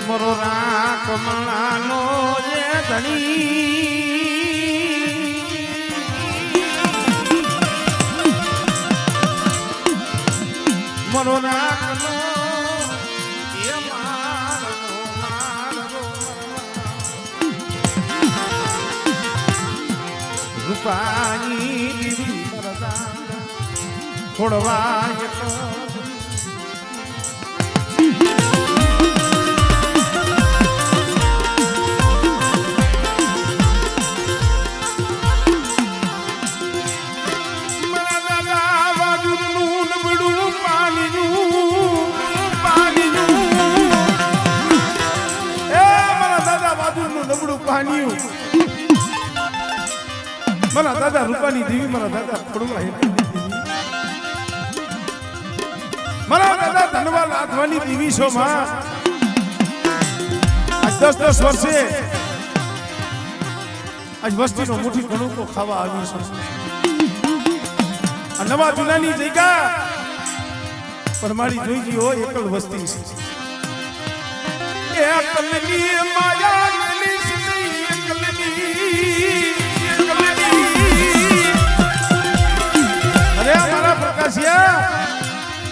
મરો રાખ મણાનો જે ધણી મરો રાખનો એ મારો રૂપાની છોડવા મારા દાદા રૂપાની દેવી મારા દાદા ફળવા મારા દાદા ધનવા લાદવાની દેવી છો માં આજ 10 વર્ષે આજ વસ્તીનો મુઠ્ઠી ઘણું તો ખાવા આવ્યું છે આ નવા જૂનાની જગ્યા પણ મારી જોઈ ગઈ હોય એકલ વસ્તી છે એકલની માયા મેલી છે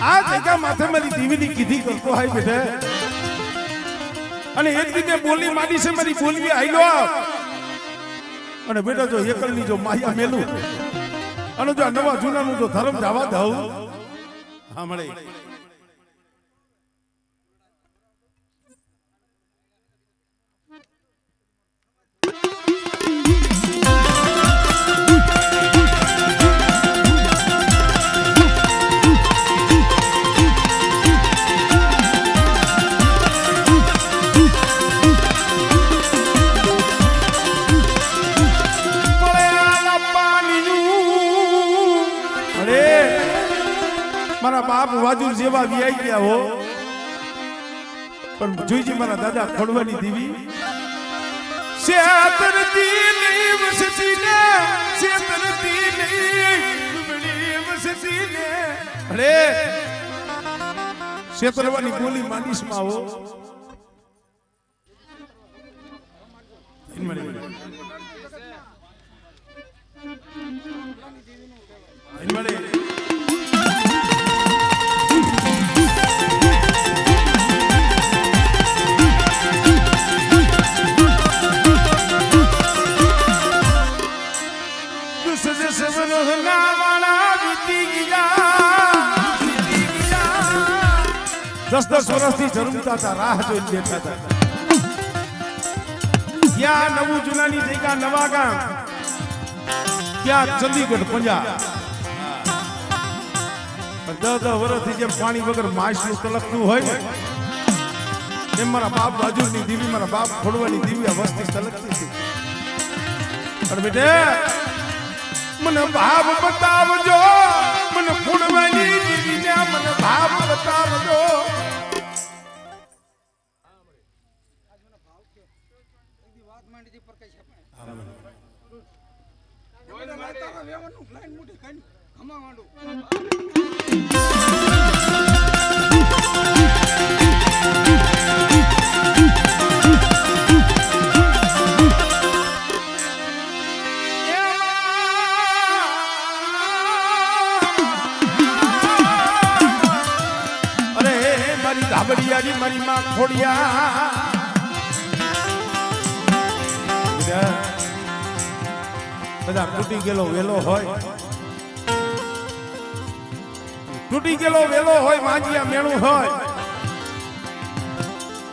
આ જગ્યા માથે મારી દેવીની કીધી કરતો હાય બેટા અને એક રીતે બોલી માંડી છે મારી બોલવી આઈલો અને બેટા જો એકલની જો માયા મેલું અને જો નવા જૂનાનું જો ધર્મ જવા દઉં હા મળે મારા બાપ વાજુર જેવા વ્યાઈ ગયા હો પણ જોઈજી મારા દાદા ખોડવાની દેવી શેતરતી લીવ સસીને શેતરતી લીવ સસીને અરે શેતરવાની બોલી માનીશમાં હો દસ વર્ષથી જન્મતા હતા રાહ જોઈને બેઠા હતા ત્યાં નવું જૂનાની જગ્યા નવા ગામ ત્યાં ચંદીગઢ પંજાબ 10 વર્ષથી જેમ પાણી વગર માછલું તલકતું હોય ને એમ મારા બાપ બાજુની દેવી મારા બાપ ખોડવાની દેવી આ વસ્તી તલકતી હતી પણ બેટે મને ભાવ બતાવજો મને ખોડવાની દેવીને મને ભાવ બતાવજો ધાબડિયારી મારી માં ખોડિયા બધા તૂટી ગયેલો વેલો હોય વાંજિયા મેણું હોય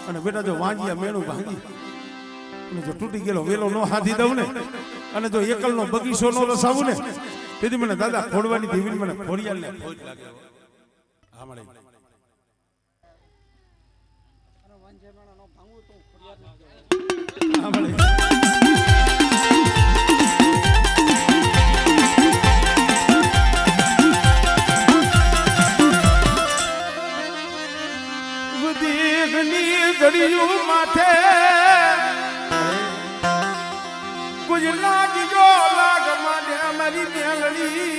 અને બેટા જો વાંજિયા મેણું ભાંગી અને જો તૂટી ગયેલો વેલો નો હાથી દઉં ને અને જો એકલનો બગીચો નો રસાવું ને તેથી મને દાદા ખોડવાની દેવી મને ખોડિયાલ ને ખોટ લાગે હા મળે માથે ગુજરાતી જો લાગ માને અમારી મેલડી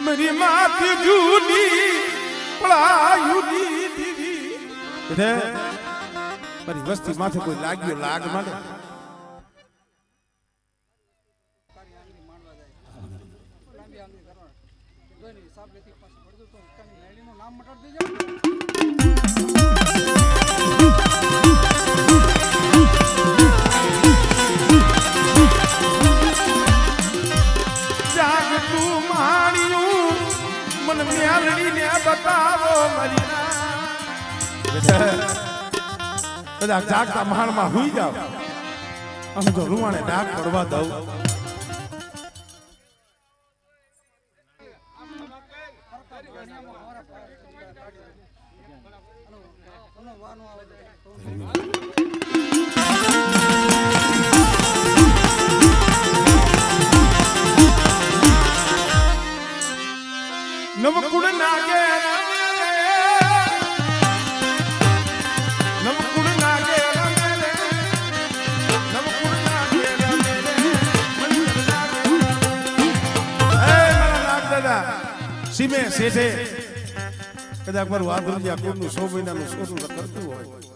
મારી માથી જૂની પપળાયુની દીવી એટલે મારી વસ્તી માથે કોઈ લાગ્યો લાગ માટે બધા જાગતા મહાણમાં હુઈ જાવ અમે તો રૂવાણે ડાક પડવા દઉં નવકુળ નાગે સીમે શેઠે કદાચ મારું વાદળિયા કુળનું 100 મહિનાનું સોનું કરતું હોય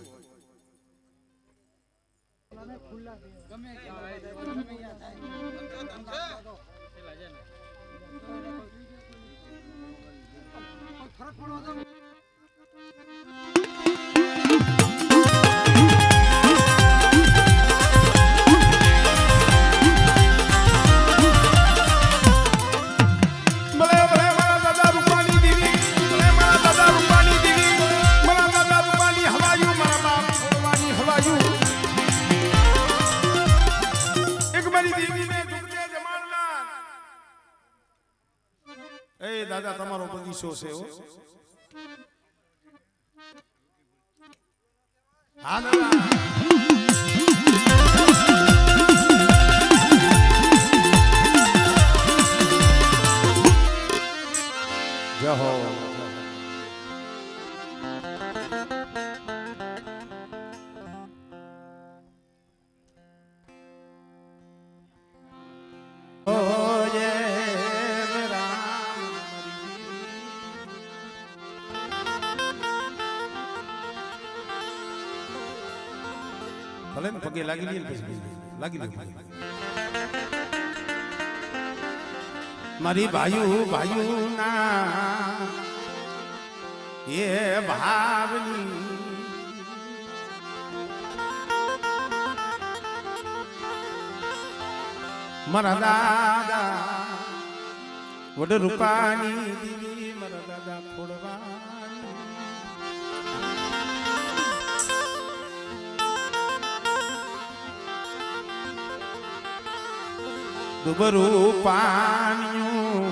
દાદા તમારો બગીચો છે હા દાદા જય હો ભલે ને પગે લાગી લઈએ પછી લાગી લઈએ મારી ભાઈઓ ના એ ભાવની મારા દાદા વડ રૂપાની દીવી મારા દાદા ખોડવાની દુબરું પાણ્યું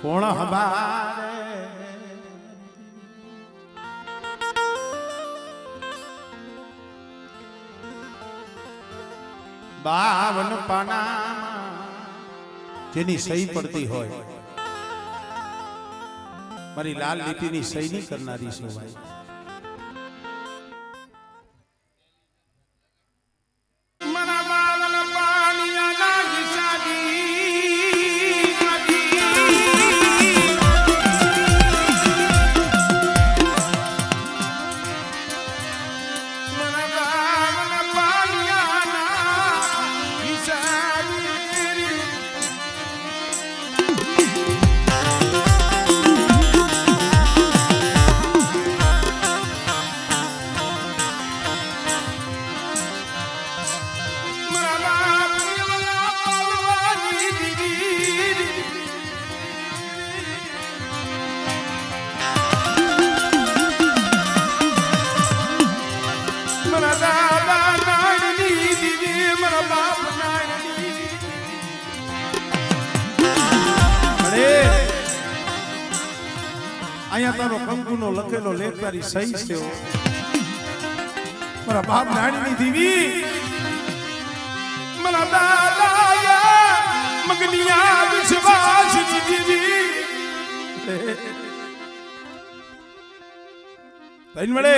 કોણ હબારે બાવન પાનામાં જેની સહી પડતી હોય મારી લાલ લીટીની સહી નહીં કરનારી છે ભાઈ અહીંયા તારો કંકુનો લખેલો લેખ તારી સહી છે મારા બાપ નાણીની દીવી મારા દાદા મગનિયા વિશ્વાસની દીવી બહેન મળે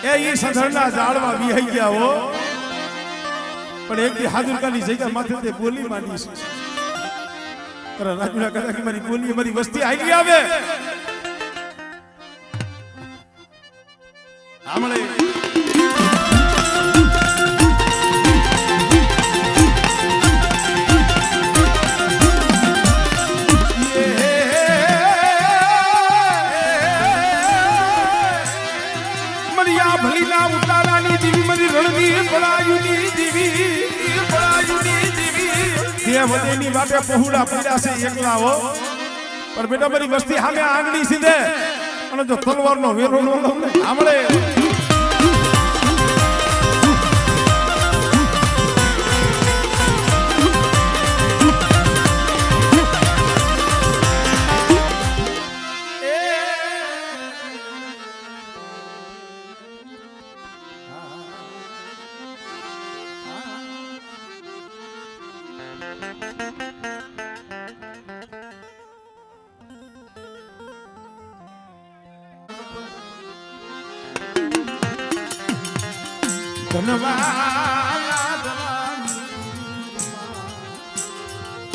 એ ઈ સંધળના ઝાડમાં વિહાઈ ગયા હો પણ એક દી હાજુરકાની જગ્યા માથે તે બોલી માંડી છે અરે રાજુલા કહેતા કે મારી બોલી મારી વસ્તી આવી આવે આમળે ની વાટે પહોળા પડ્યા છે એકલા હો પણ બેટા મારી વસ્તી સામે આંગળી સીધે અને જો તલવારનો વેરો નો લઉં ને આમળે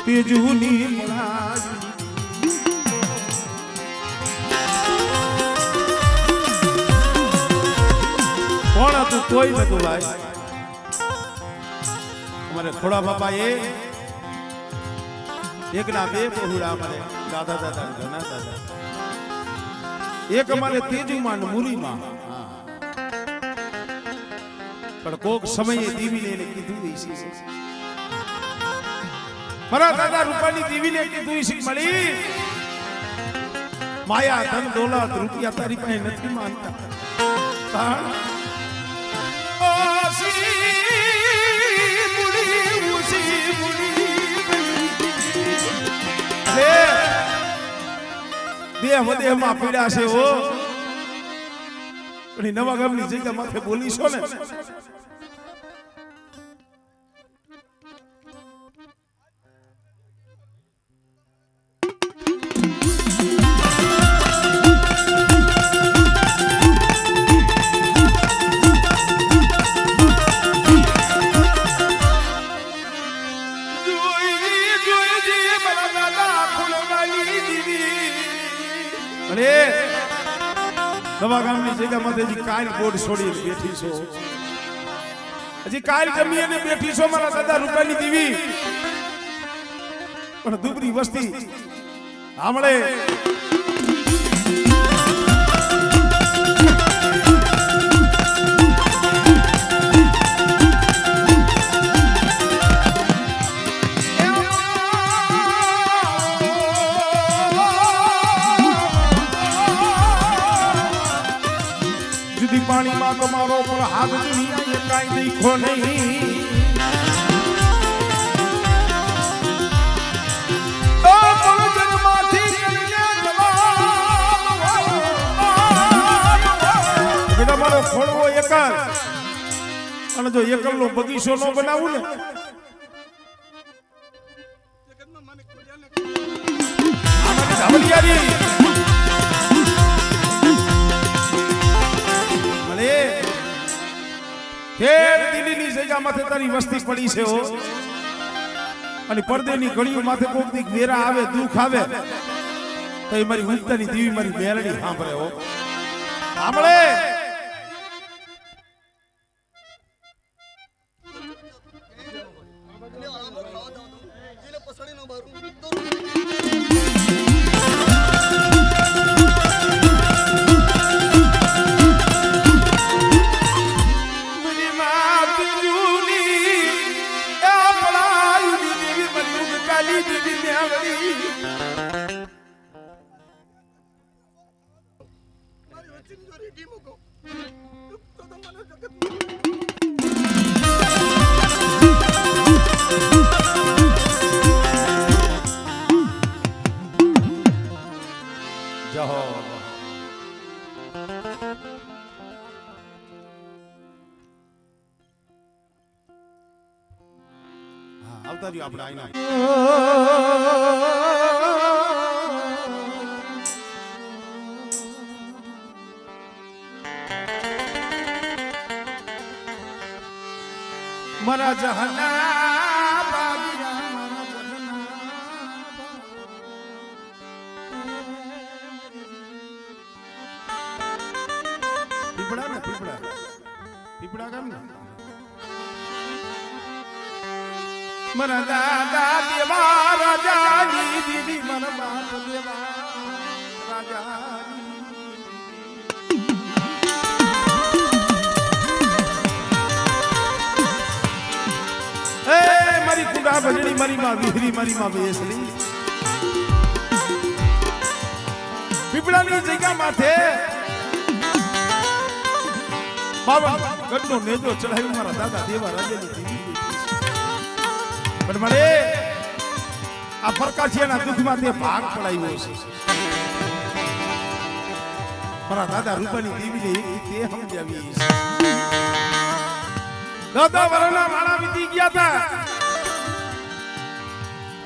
તેજુની કોણ હતું કોઈ નતું ભાઈ અમારે ખોડા બાપા એક ના બે પહોળા અમારે દાદા દાદા ઘણા દાદા એક અમારે તેજુમાં ને મુરીમાં પણ કોક સમયે દેવીને એને કીધું મારા દાદા રૂપાની દેવીને કીધું છે મળી માયા ધન દોલત રૂપિયા તારી પાસે નથી માનતા દેહ વધેમાં પીડા છે ઓ પણ નવા ગામની જગ્યા માથે બોલીશો ને નવા ગામની જગ્યા માથે હજી કાલ બોર્ડ છોડી બેઠી છો હજી કાલ જમી અને બેઠી છો મારા દાદા રૂપાની દેવી પણ દુબરી વસ્તી આમળે પાણીમાં તમારો પણ હાથ દુનિયા કાંઈ દેખો નહીં મારો ખોળવો એકલ અને જો એકલ નો બગીચો નો બનાવું ને દિલ્હીની જગ્યા માથે તારી વસ્તી પડી છે હો અને પડદેની ઘડીઓ માથે કોક દી વેરા આવે દુખ આવે તો એ મારી ઉત્તરની દેવી મારી મેલડી સાંભળે હો સાંભળે આવતા રહ્યો આપણે આઈના મારા જહાના ભાગ્યા મારા જહાના પીપળા ને પીપળા પીપળા ગામ ને મારા દાદા દેવા રાજાની દીદી મારા બાપ દેવા રાજાની મારી કુંડા ભજણી મારી માં વિહરી મારી માં બેસલી પીપળાની જગ્યા માથે બાવન ગઢનો નેજો ચડાવી મારા દાદા દેવા રાજાની દીદી પણ મને આ પ્રકાશિયાના દુઃખમાં તે ભાગ પડાવ્યો છે મારા દાદા રૂપાની દેવીને તે સમજાવી છે દાદા વરના માળા વીતી ગયા હતા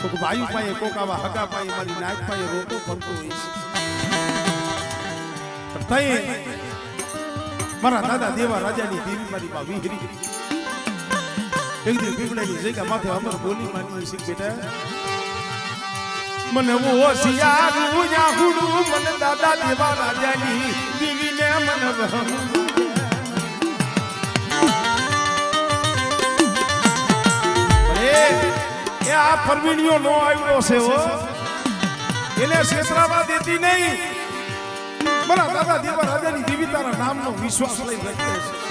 કોક ભાઈ પાએ કોક આવા હગા પાએ મારી નાક પાએ રોતો પડતો હોય છે તઈ મારા દાદા દેવા રાજાની દેવી મારી માં વિહરી એક દી પીપળાની જગ્યા માથે અમર બોલી માની છે બેટા મને વો સિયારું યા હુડું મને દાદા દેવા રાજાની દેવીને મને વહમ એ આ પરવીણીઓ નો આવ્યો છે હો એને શેતરાવા દેતી નહીં મારા દાદા દેવા રાજાની દેવી તારા નામનો વિશ્વાસ લઈ રાખે છે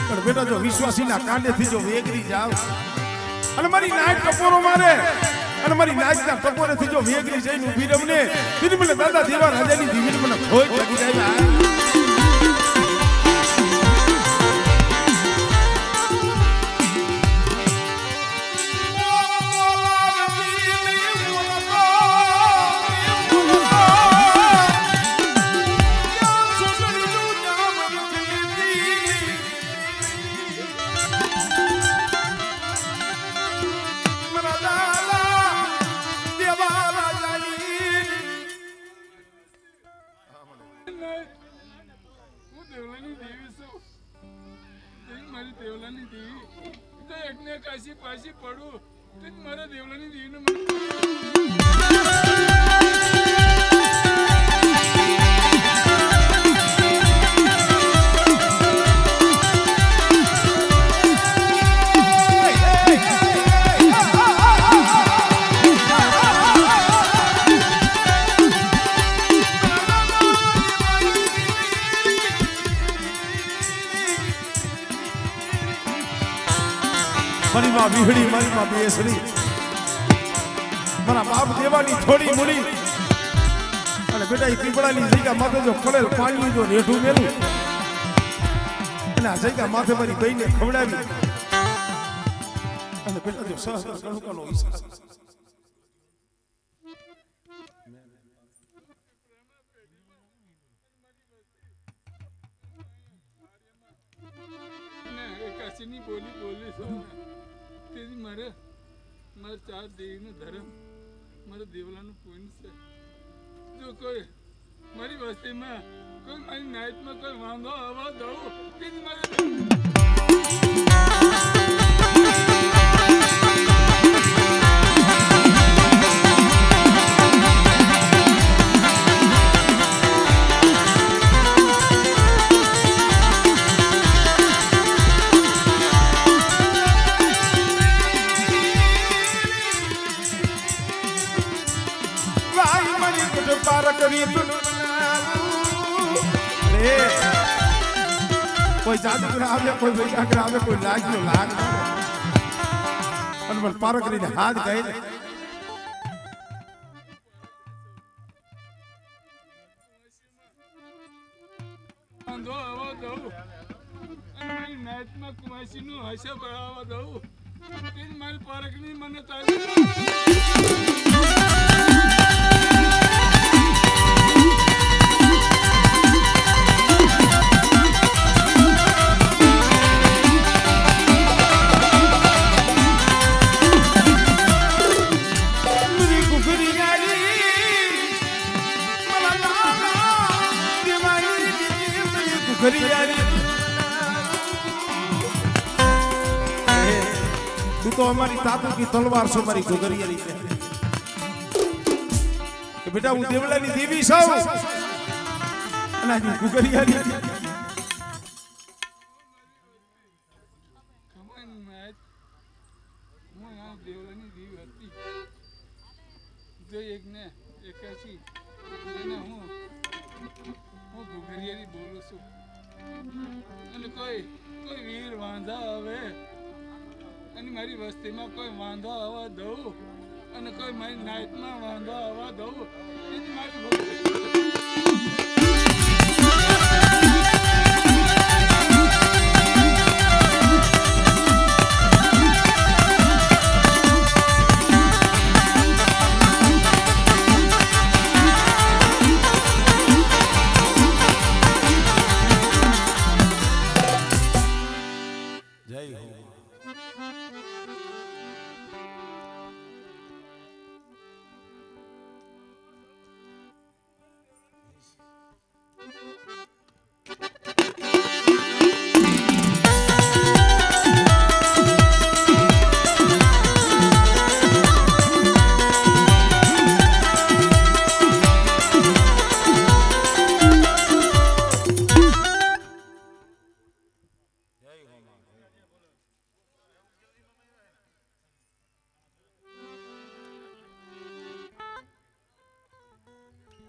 પણ બેટા જો વિશ્વાસીના કાંડેથી જો વેગરી જાવ અને મારી નાક ટપોરો મારે અને મારી નાકના ટપોરેથી જો વેગરી જઈને ઊભી રમને તેથી મને દાદા દેવા રાજાની દેવીને મને ભોજ લાગી જાય પાછી પડું મારા દેવલાની દેવીને મારી માં વિહળી મારી માં બેસરી મારા બાપ દેવાની થોડી મૂડી અને બેટા એ પીપળાની જગ્યા માથે જો પડેલ પાણી જો રેઠું મેલું અને આ જગ્યા માથે મારી બહેને ખવડાવી અને બેટા જો સહસ્ત્ર કણુકાનો ઈશારો ની બોલી બોલી છો તેથી મારે મારા ચાર દેવીનો ધર્મ મારા દેવલાનું પુણ્ય છે જો કોઈ મારી વસ્તીમાં કોઈ મારી નાઈટમાં કોઈ વાંધો આવવા દઉં તેથી મારે કોઈ જાદુગર આવે કોઈ વૈજાગર આવે કોઈ લાગ્યો લાગ અને મને પારો કરીને હાથ ગઈ વાંધો આવવા દઉં અને નાઈટમાં કુમાસીનું હશે બળાવવા દઉં તે મારી પારકની મને તારી તું તો અમારી તાતુ કી તલવાર છો મારી ઘુઘરિયાની બેન કે બેટા હું દેવલાની દેવી છું અને આ ઘુઘરિયાની ખમાની માત હું આ દેવલાની દીવ હતી જો એકને 81 જેને હું ઘુઘરિયાની બોલું છું અને કોઈ વીર વાંધા આવે અને મારી વસ્તીમાં કોઈ વાંધો આવવા દઉં અને કોઈ મારી નાઈટમાં વાંધો આવવા દઉં એની મારી ભક્તિ